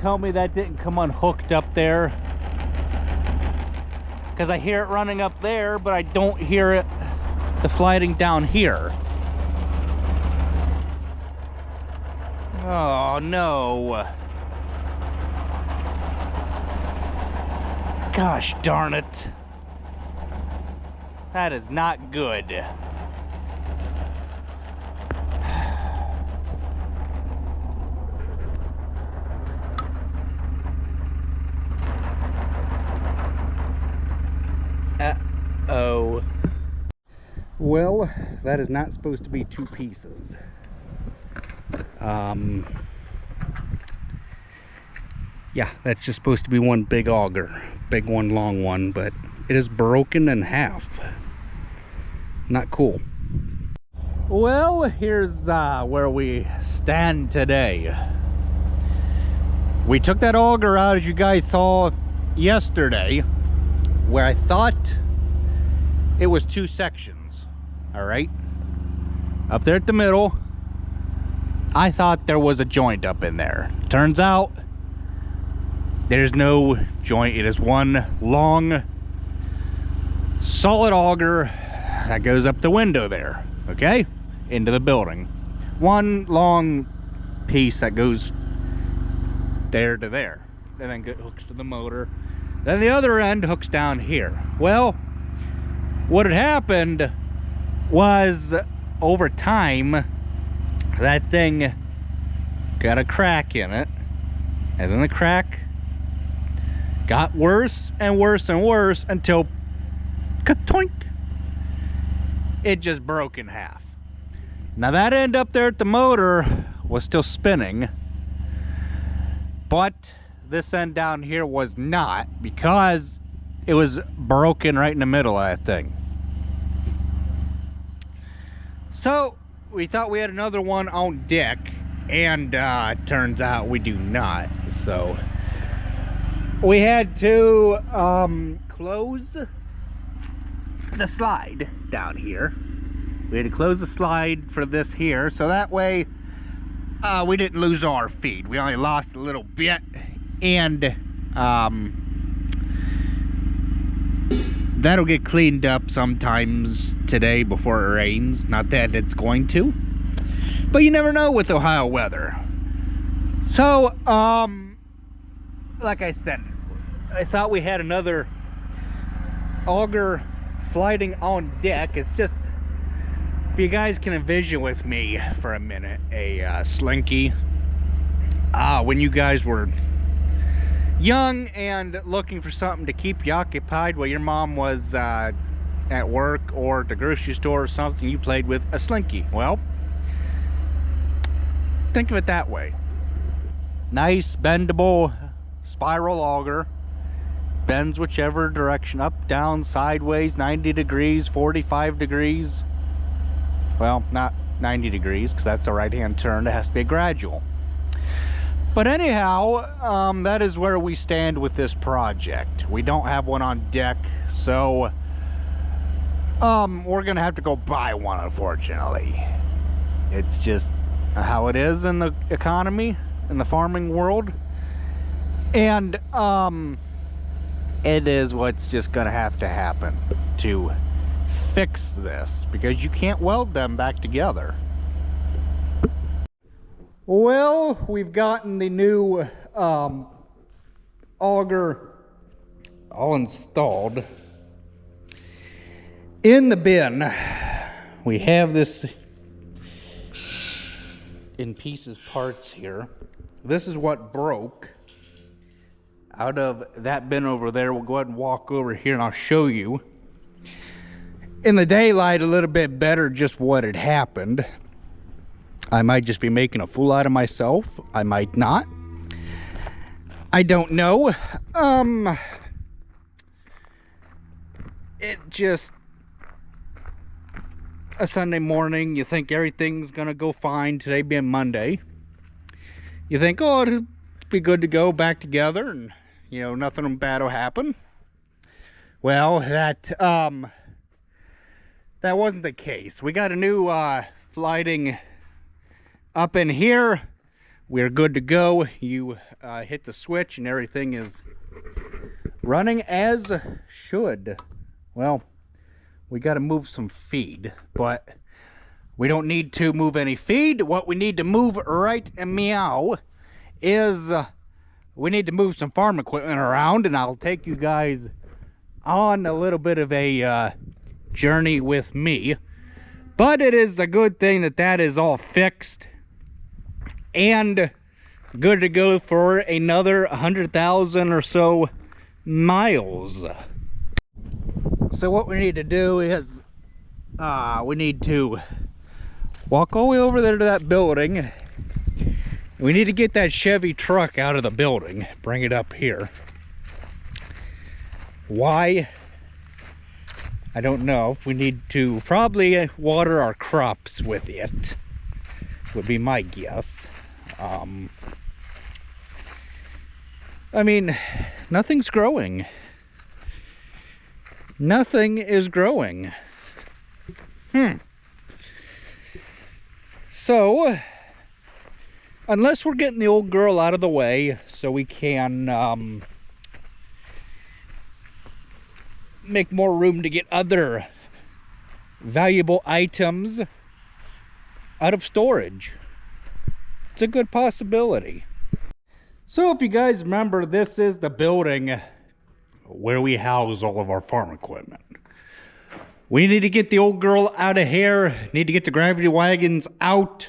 tell me that didn't come unhooked up there? Because I hear it running up there, but I don't hear it deflating down here. Oh no. Gosh darn it. That is not good. Uh-oh. Well, that is not supposed to be two pieces. Yeah, that's just supposed to be one big auger. Big one, long one, but it is broken in half. Not cool. Well, here's where we stand today. We took that auger out, as you guys saw yesterday, where I thought it was two sections. All right, up there at the middle, I thought there was a joint up in there. Turns out there's no joint. It is one long solid auger that goes up the window there, okay, into the building. One long piece that goes there to there, and then hooks to the motor. Then the other end hooks down here. Well, what had happened was, over time, that thing got a crack in it, and then the crack got worse and worse and worse until ka-toink, it just broke in half. Now that end up there at the motor was still spinning, but this end down here was not, because it was broken right in the middle of that thing. So we thought we had another one on deck, and turns out we do not. So we had to close the slide down here. We had to close the slide for this here, so that way we didn't lose our feed. We only lost a little bit, and that'll get cleaned up sometimes today before it rains. Not that it's going to, but you never know with Ohio weather. So like I said, I thought we had another auger flighting on deck. It's just, if you guys can envision with me for a minute, a slinky. When you guys were young and looking for something to keep you occupied while your mom was at work or at the grocery store or something, you played with a slinky. Well, think of it that way. Nice bendable spiral auger, bends whichever direction, up, down, sideways, 90 degrees, 45 degrees. Well, not 90 degrees, because that's a right-hand turn. It has to be a gradual. But anyhow, that is where we stand with this project. We don't have one on deck, so we're gonna have to go buy one, unfortunately. It's just how it is in the economy, in the farming world. And it is what's just gonna have to happen to fix this, because you can't weld them back together. Well, we've gotten the new auger all installed in the bin. We have this in pieces, parts here. This is what broke out of that bin over there. We'll go ahead and walk over here and I'll show you in the daylight a little bit better just what had happened. I might just be making a fool out of myself. I might not. I don't know. It just, a Sunday morning, you think everything's gonna go fine, today being Monday. You think, oh, it'll be good to go back together and, you know, nothing bad will happen. Well, that wasn't the case. We got a new lighting up in here we're good to go. You hit the switch and everything is running as should. Well, we got to move some feed, but we don't need to move any feed. What we need to move right meow is we need to move some farm equipment around, and I'll take you guys on a little bit of a journey with me. But it is a good thing that that is all fixed and good to go for another 100,000 or so miles. So what we need to do is we need to walk all the way over there to that building. We need to get that Chevy truck out of the building, bring it up here. Why? I don't know. We need to probably water our crops with it, would be my guess. I mean, nothing's growing. Nothing is growing. So, unless we're getting the old girl out of the way so we can make more room to get other valuable items out of storage. It's a good possibility. So if you guys remember, this is the building where we house all of our farm equipment. We need to get the old girl out of here. Need to get the gravity wagons out.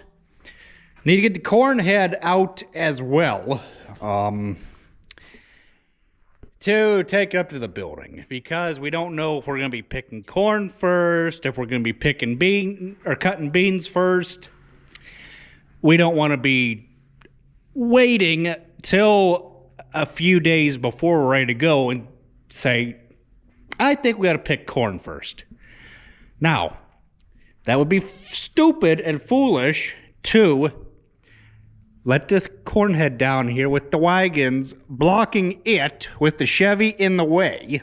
Need to get the corn head out as well. To take it up to the building, because we don't know if we're going to be picking corn first, if we're going to be picking cutting beans first. We don't want to be waiting till a few days before we're ready to go and say, I think we got to pick corn first. Now, that would be stupid and foolish to let the corn head down here with the wagons blocking it with the Chevy in the way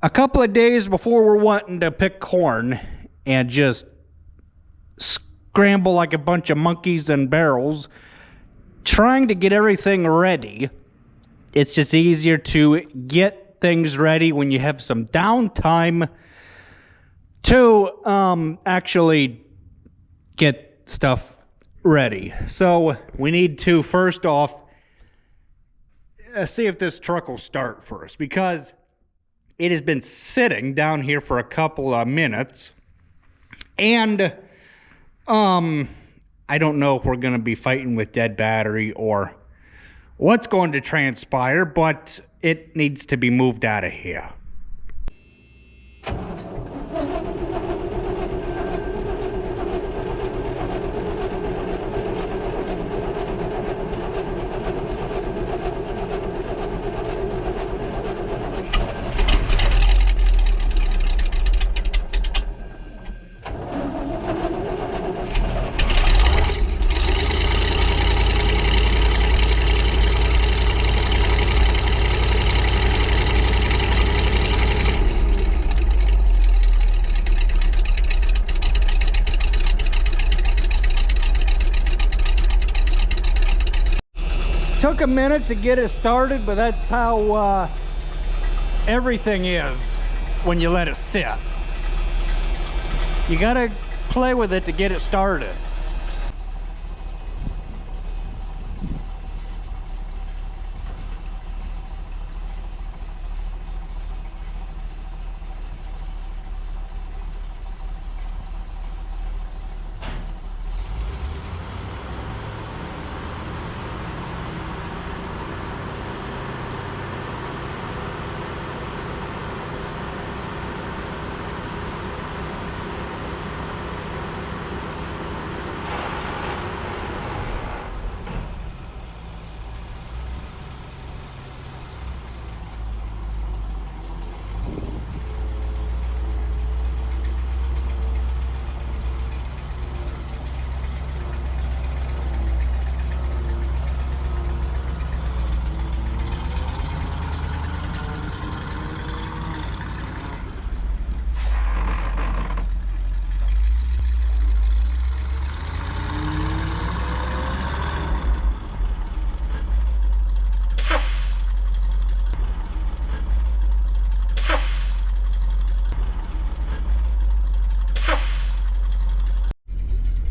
a couple of days before we're wanting to pick corn and just scramble like a bunch of monkeys and barrels trying to get everything ready. It's just easier to get things ready when you have some downtime to actually get stuff ready. So we need to first off see if this truck will start first, because it has been sitting down here for a couple of minutes, and I don't know if we're going to be fighting with dead battery or what's going to transpire, but it needs to be moved out of here. Took a minute to get it started, but that's how everything is when you let it sit. You gotta play with it to get it started.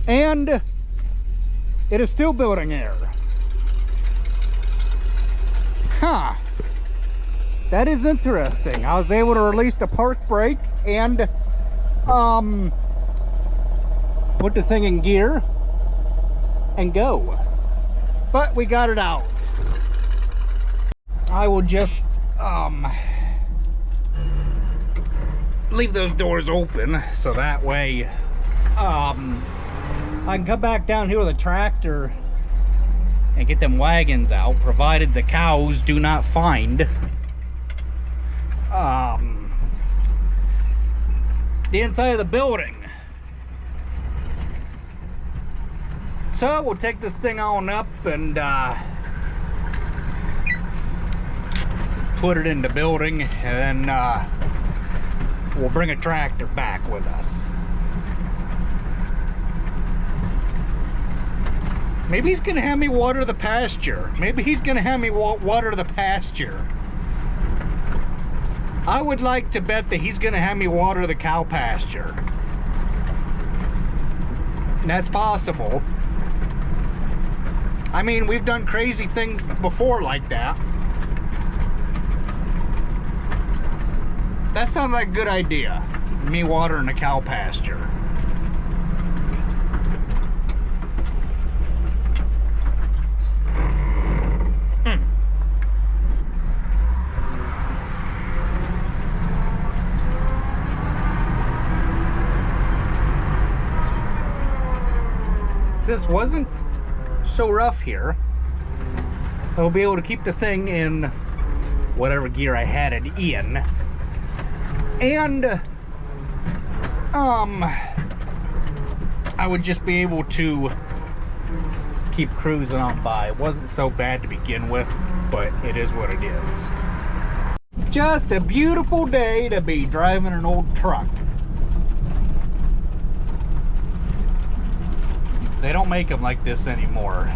And it is still building air. Huh. That is interesting. I was able to release the park brake and put the thing in gear and go. But we got it out. I will just leave those doors open so that way I can come back down here with a tractor and get them wagons out, provided the cows do not find the inside of the building. So we'll take this thing on up and put it in the building, and then we'll bring a tractor back with us. Maybe he's gonna have me water the pasture. Maybe he's gonna have me water the pasture. I would like to bet that he's gonna have me water the cow pasture. That's possible. I mean, we've done crazy things before like that. That sounds like a good idea. Me watering the cow pasture. If this wasn't so rough here, I'll be able to keep the thing in whatever gear I had it in, and I would just be able to keep cruising on by. It wasn't so bad to begin with, but it is what it is. Just a beautiful day to be driving an old truck. They don't make them like this anymore.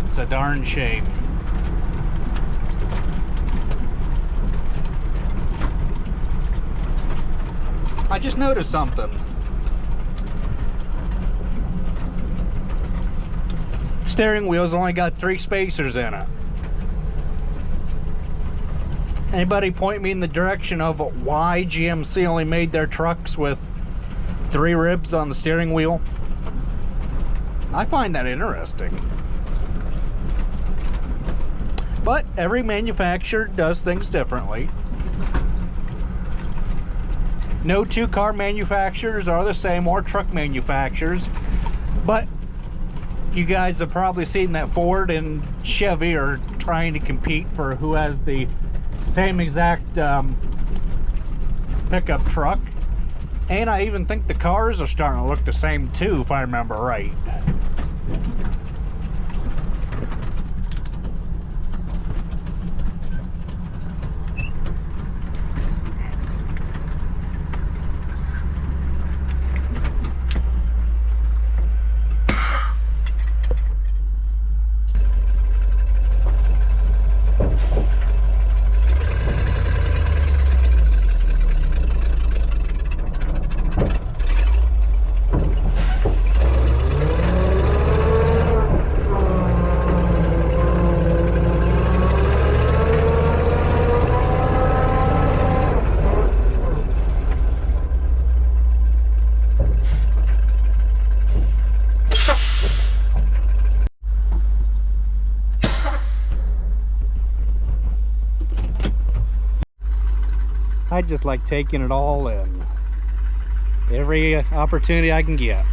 It's a darn shame. I just noticed something. Steering wheel's only got 3 spacers in it. Anybody point me in the direction of why GMC only made their trucks with 3 ribs on the steering wheel? I find that interesting. But every manufacturer does things differently. No 2-car manufacturers are the same, or truck manufacturers. But you guys have probably seen that Ford and Chevy are trying to compete for who has the same exact pickup truck. And I even think the cars are starting to look the same too, if I remember right. I just like taking it all in. Every opportunity I can get.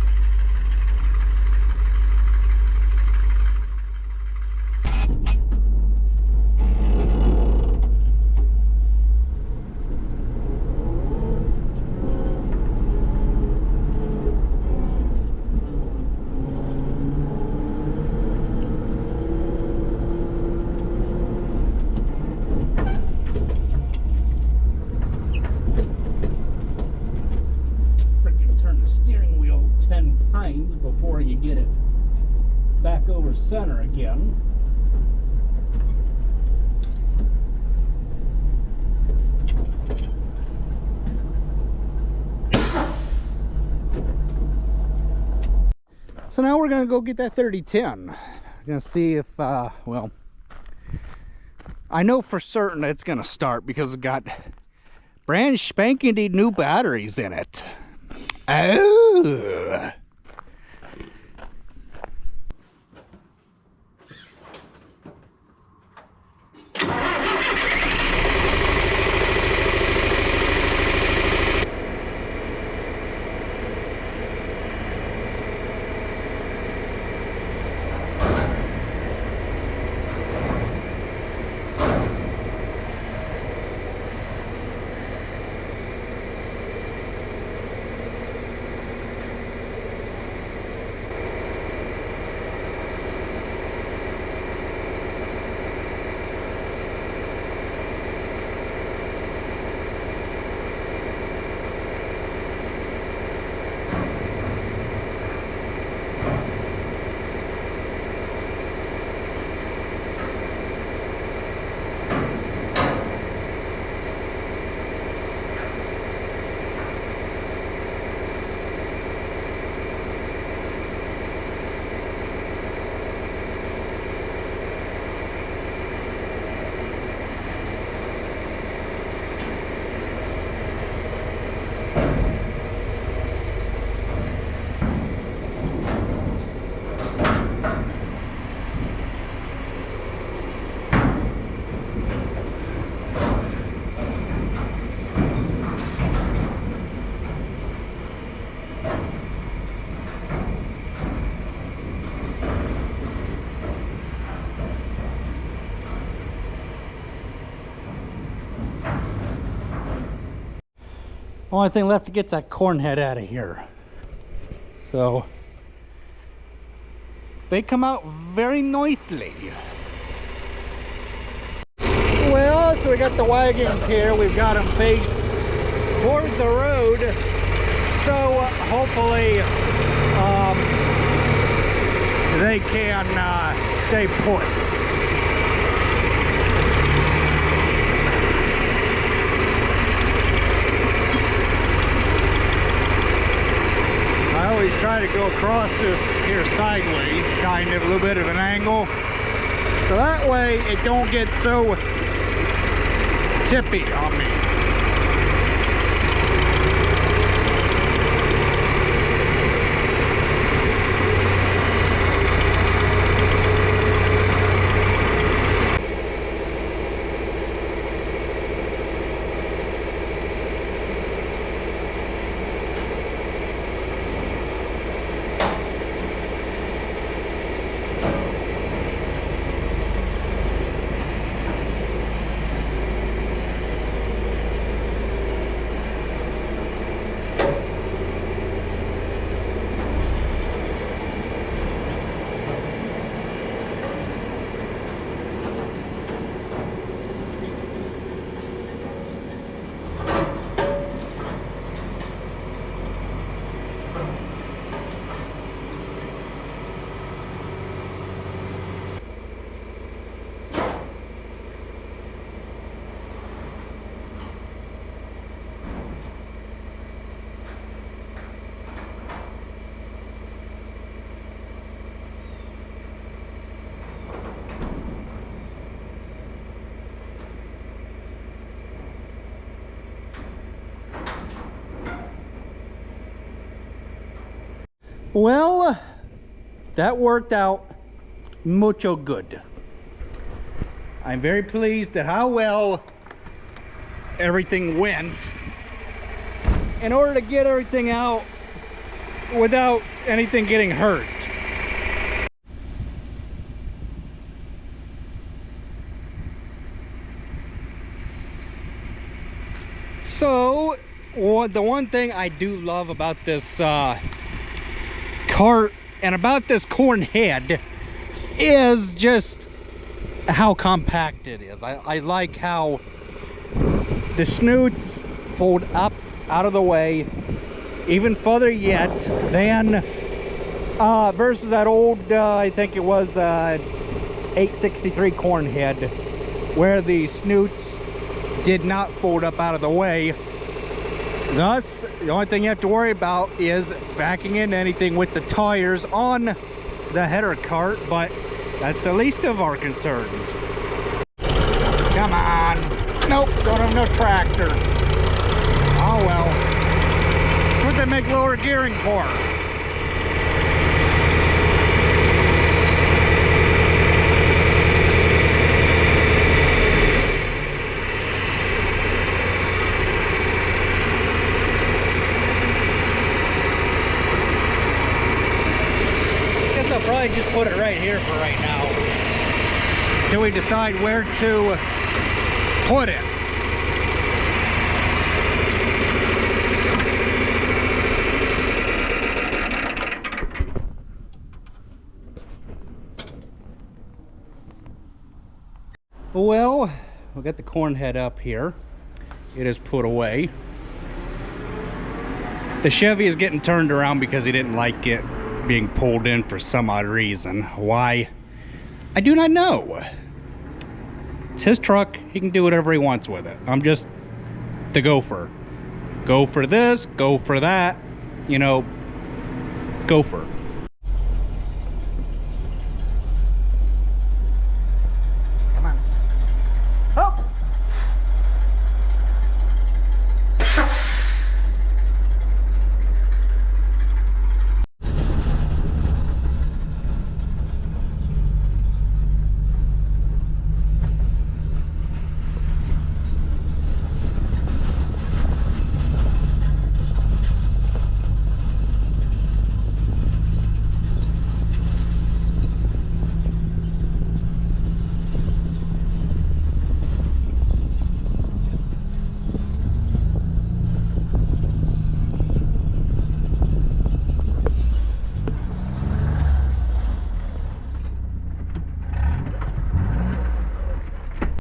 Before you get it back over center again. So now we're gonna go get that 3010. Gonna see if well, I know for certain it's gonna start because it's got brand spanking new batteries in it. Oh. Only thing left to get's that corn head out of here. So they come out very nicely. Well, so we got the wagons here. We've got them faced towards the road. So hopefully they can stay put. I always try to go across this here sideways, kind of a little bit of an angle, so that way it don't get so tippy on me. Well, that worked out mucho good. I'm very pleased at how well everything went in order to get everything out without anything getting hurt. So, the one thing I do love about this cart and about this corn head is just how compact it is. I like how the snoots fold up out of the way even further yet than versus that old I think it was 863 corn head, where the snoots did not fold up out of the way Thus, the only thing you have to worry about is backing into anything with the tires on the header cart, but that's the least of our concerns. Come on. Nope, don't have no tractor. Oh well. That's what they make lower gearing for. I'll probably just put it right here for right now until we decide where to put it. Well, we got the corn head up here. It is put away. The Chevy is getting turned around because he didn't like it being pulled in for some odd reason. Why? I do not know. It's his truck. He can do whatever he wants with it. I'm just the gopher. Go for this, go for that. You know, gopher.